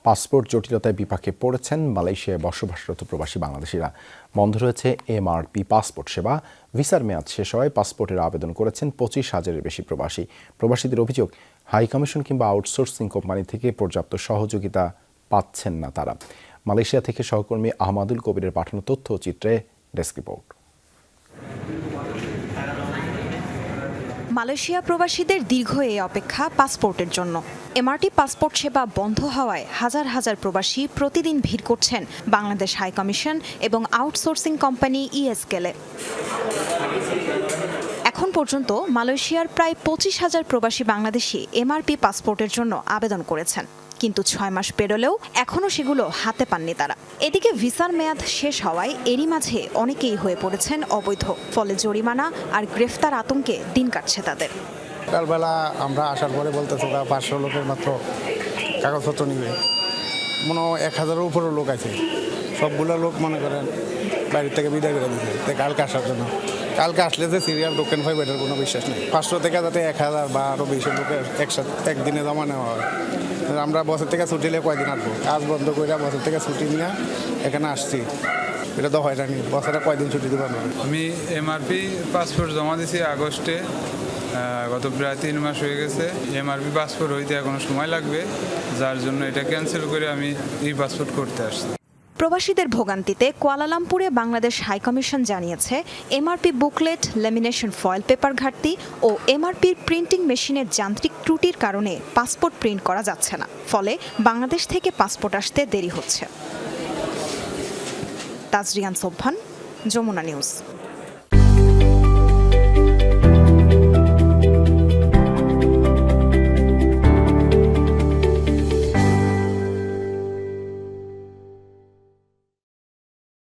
Passport জটিলতায় বিপাকে পড়েছেন মালয়েশিয়ায় বসবাসরত প্রবাসী বাংলাদেশিরা। বন্ধ রয়েছে এমআরপি পাসপোর্ট সেবা। ভিসার মেয়াদ শেষ হওয়ায় পাসপোর্টের আবেদন করেছেন 25,000-এর বেশি প্রবাসী। প্রবাসীদের অভিযোগ, হাই কমিশন কিংবা আউটসোর্সিং কোম্পানি থেকে পর্যাপ্ত সহযোগিতা পাচ্ছেন না তারা। মালয়েশিয়া থেকে সহকর্মী আহমাদুল কবিরের পাঠানো তথ্য ও চিত্রে ডেস্ক রিপোর্ট। মালয়েশিয়া প্রবাসীদের দীর্ঘ এই অপেক্ষা পাসপোর্টের জন্য। এমআরটি পাসপোর্ট সেবা বন্ধ হওয়ায় হাজার হাজার প্রবাসী প্রতিদিন ভিড় করছেন বাংলাদেশ হাই কমিশন এবং আউটসোর্সিং কোম্পানি ইএসকেলে। এখন পর্যন্ত মালয়েশিয়ার প্রায় 25,000 প্রবাসী বাংলাদেশি এমআরপি পাসপোর্টের জন্য আবেদন করেছেন, কিন্তু 6 মাস পেরোলেও এখনও সেগুলো হাতে পাননি তারা। এদিকে ভিসার মেয়াদ শেষ হওয়ায় এরই মাঝে অনেকেই হয়ে পড়েছেন অবৈধ, ফলে জরিমানা আর গ্রেফতার আতঙ্কে দিন কাটছে তাদের। সকালবেলা আমরা আসার পরে বলতেছে 500 লোকের মাত্র কাগজপত্র নিবে, মনে হয় 1000-এর উপরও লোক আছে। সবগুলো লোক মনে করেন বাইরের থেকে বিদায় করে দিচ্ছে কালকে আসার জন্য। কালকে আসলে যে সিরিয়াল টোকেন পাইবে এটার কোনো বিশ্বাস নেই। 500 থেকে যাতে 1000 বা আরও বেশি লোকের একসাথে একদিনে জমা নেওয়া হয়। আমরা বছর থেকে ছুটি নিয়ে কয়দিন আসবো, কাজ বন্ধ করে বছর থেকে ছুটি নিয়ে এখানে আসছি। এটা তো হয়রানি, বছরে কয়দিন ছুটি দেবো না। আমি এমআরপি পাসপোর্ট জমা দিয়েছি আগস্টে, গত প্রায় 3 মাস হয়ে গেছে। এমআরপি পাসপোর্ট হইতে এখনো সময় লাগবে, যার জন্য এটা ক্যান্সেল করে আমি ই পাসপোর্ট করতে আসছি। প্রবাসীদের ভোগান্তিতে কুয়ালালামপুরে বাংলাদেশ হাই কমিশন জানিয়েছে, MRP booklet, lamination foil paper ঘাটতি ও এমআরপির প্রিন্টিং মেশিনের যান্ত্রিক ত্রুটির কারণে পাসপোর্ট প্রিন্ট করা যাচ্ছে না। ফলে বাংলাদেশ থেকে পাসপোর্ট আসতে দেরি হচ্ছে। তাজরিয়ান সোবহান, যমুনা নিউজ।